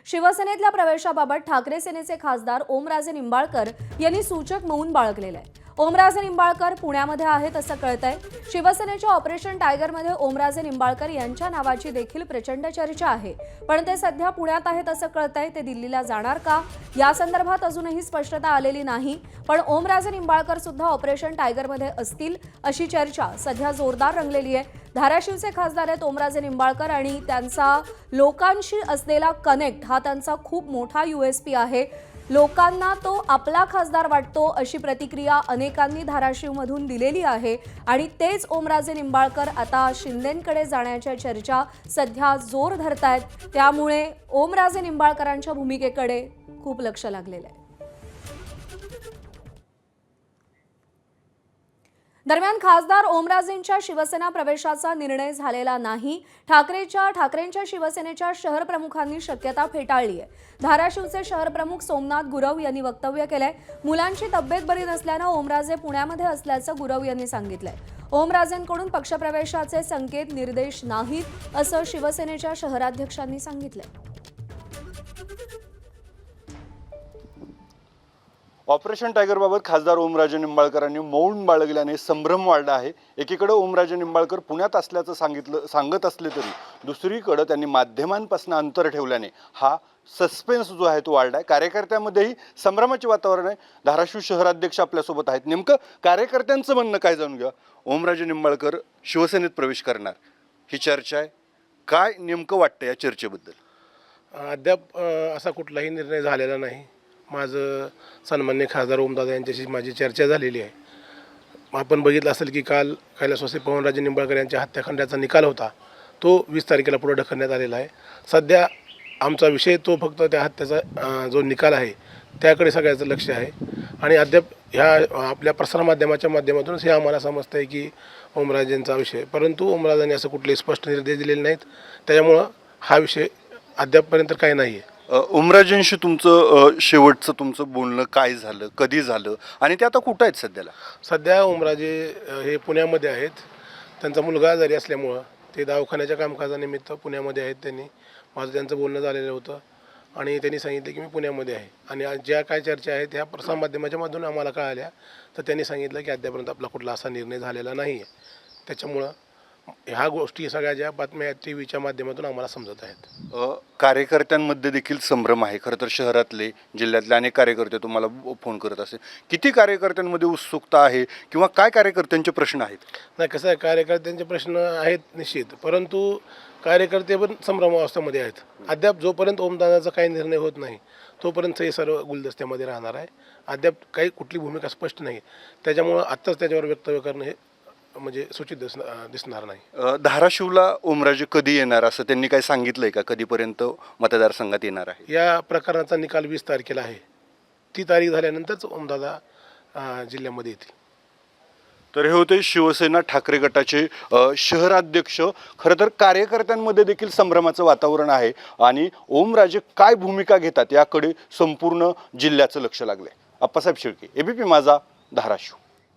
शिवसेनेतल्या प्रवेशाबाबत ठाकरे सेनेचे खासदार ओमराजे निंबाळकर यांनी सूचक मौन बाळगलेलं आहे। ओमराजे निंबाळकर पुण्यामध्ये आहेत असं कळतंय। शिवसेनेच्या ऑपरेशन टायगरमध्ये ओमराजे निंबाळकर यांच्या नावाची देखील प्रचंड चर्चा आहे, पण ते सध्या पुण्यात आहेत असं कळतंय। ते दिल्लीला जाणार का या संदर्भात अजूनही स्पष्टता आलेली नाही, पण ओमराजे निंबाळकर सुद्धा ऑपरेशन टायगरमध्ये असतील अशी चर्चा सध्या जोरदार रंगलेली आहे। धाराशिवचे खासदार आहेत ओमराजे निंबाळकर आणि त्यांचा लोकांशी असलेला कनेक्ट हा त्यांचा खूप मोठा USP आहे। लोकांना तो आपला खासदार वाटतो अशी प्रतिक्रिया अनेकांनी धाराशिवमधून दिलेली आहे आणि तेच ओमराजे निंबाळकर आता शिंदेंकडे जाण्याच्या चर्चा सध्या जोर धरतायत। त्यामुळे ओमराजे निंबाळकरांच्या भूमिकेकडे खूप लक्ष लागलेलं आहे। दरम्यान खासदार ओमराजेंच्या शिवसेना प्रवेशाचा निर्णय झालेला नाही। ठाकरेंच्या शिवसेनेच्या शहर प्रमुखांनी शक्यता फेटाळली आहे। धाराशिवचे शहर प्रमुख सोमनाथ गुरव यांनी वक्तव्य केलंय। मुलांची तब्येत बरी नसल्यानं ओमराजे पुण्यामध्ये असल्याचं गुरव यांनी सांगितलंय। ओमराजेंकडून पक्षप्रवेशाचे संकेत निर्देश नाहीत असं शिवसेनेच्या शहराध्यक्षांनी सांगितलंय। ऑपरेशन टायगर बाबत खासदार ओमराजे निंबाळकरांनी मौन बाळगल्याने संभ्रम वाढला आहे। एकीकडे ओमराजे निंबाळकर पुण्यात असल्याचं सांगत असले तरी दुसरीकडे त्यांनी माध्यमांपासून अंतर ठेवल्याने हा सस्पेन्स जो आहे तो वाढला आहे। कार्यकर्त्यांमध्येही संभ्रमाचे वातावरण आहे। धाराशिव शहराध्यक्ष आपल्यासोबत आहेत। नेमकं कार्यकर्त्यांचं म्हणणं काय जाणून घ्या। ओमराजे निंबाळकर शिवसेनेत प्रवेश करणार ही चर्चा आहे, काय नेमकं वाटतं या चर्चेबद्दल? अद्याप असा कुठलाही निर्णय झालेला नाही। माझं सन्माननीय खासदार ओमदादा यांच्याशी माझी चर्चा झालेली आहे। आपण बघितलं असेल की काल कैलासवासी पवनराजे निंबाळकर यांच्या हत्याकांडाचा निकाल होता, तो 20 तारखेला पुढे ढकलण्यात आलेला आहे। सध्या आमचा विषय तो फक्त त्या हत्याचा जो निकाल आहे त्याकडे सगळ्याचं लक्ष आहे आणि अद्याप ह्या आपल्या प्रसारमाध्यमाच्या माध्यमातूनच हे आम्हाला समजतं आहे की ओमराजेंचा विषय, परंतु ओमराजांनी असं कुठलेही स्पष्ट निर्देश दिलेले नाहीत। त्याच्यामुळं हा विषय अद्यापपर्यंत काही नाही आहे। ओमराजेंशी शेवटचं तुमचं बोलणं काय झालं, कधी झालं आणि ते आता कुठं आहेत सध्याला? सध्या ओमराजे हे पुण्यामध्ये आहेत। त्यांचा मुलगा आजारी असल्यामुळं ते दवाखान्याच्या कामकाजानिमित्त पुण्यामध्ये आहेत। माझं त्यांचं बोलणं झालेलं होतं आणि त्यांनी सांगितलं की मी पुण्यामध्ये आहे आणि ज्या काय चर्चा आहेत ह्या प्रसारमाध्यमाच्या मधून आम्हाला कळाल्या, तर त्यांनी सांगितलं की अद्यापर्यंत आपला कुठला असा निर्णय झालेला नाही आहे। त्याच्यामुळं ह्या गोष्टी सगळ्या ज्या बातम्या TV च्या माध्यमातून आम्हाला समजत आहेत। कार्यकर्त्यांमध्ये देखील संभ्रम आहे। खरं तर शहरातले जिल्ह्यातले अनेक कार्यकर्ते तुम्हाला फोन करत असेल, किती कार्यकर्त्यांमध्ये उत्सुकता आहे किंवा काय कार्यकर्त्यांचे प्रश्न आहेत? नाही, कसं आहे, कार्यकर्त्यांचे प्रश्न आहेत निश्चित, परंतु कार्यकर्ते पण संभ्रमावस्थेमध्ये आहेत। अद्याप जोपर्यंत ओमदादाचा काही निर्णय होत नाही तोपर्यंत हे सर्व गुलदस्त्यामध्ये राहणार आहे। अद्याप काही कुठली भूमिका स्पष्ट नाही, त्याच्यामुळं आत्ताच त्याच्यावर वक्तव्य करणं हे म्हणजे सूचित दिसणार नाही। धाराशिवला ओमराजे कधी येणार असं त्यांनी काय सांगितलंय का? कधीपर्यंत मतदारसंघात येणार आहे? या प्रकरणाचा निकाल 20 तारखेला आहे। ती तारीख झाल्यानंतरच ओमदादा जिल्ह्यामध्ये येतील। तर हे होते शिवसेना ठाकरे गटाचे शहराध्यक्ष। खरं तर कार्यकर्त्यांमध्ये देखील संभ्रमाचं वातावरण आहे आणि ओमराजे काय भूमिका घेतात याकडे संपूर्ण जिल्ह्याचं लक्ष लागलंय। अप्पासाहेब शेळके, ABP माझा, धाराशिव।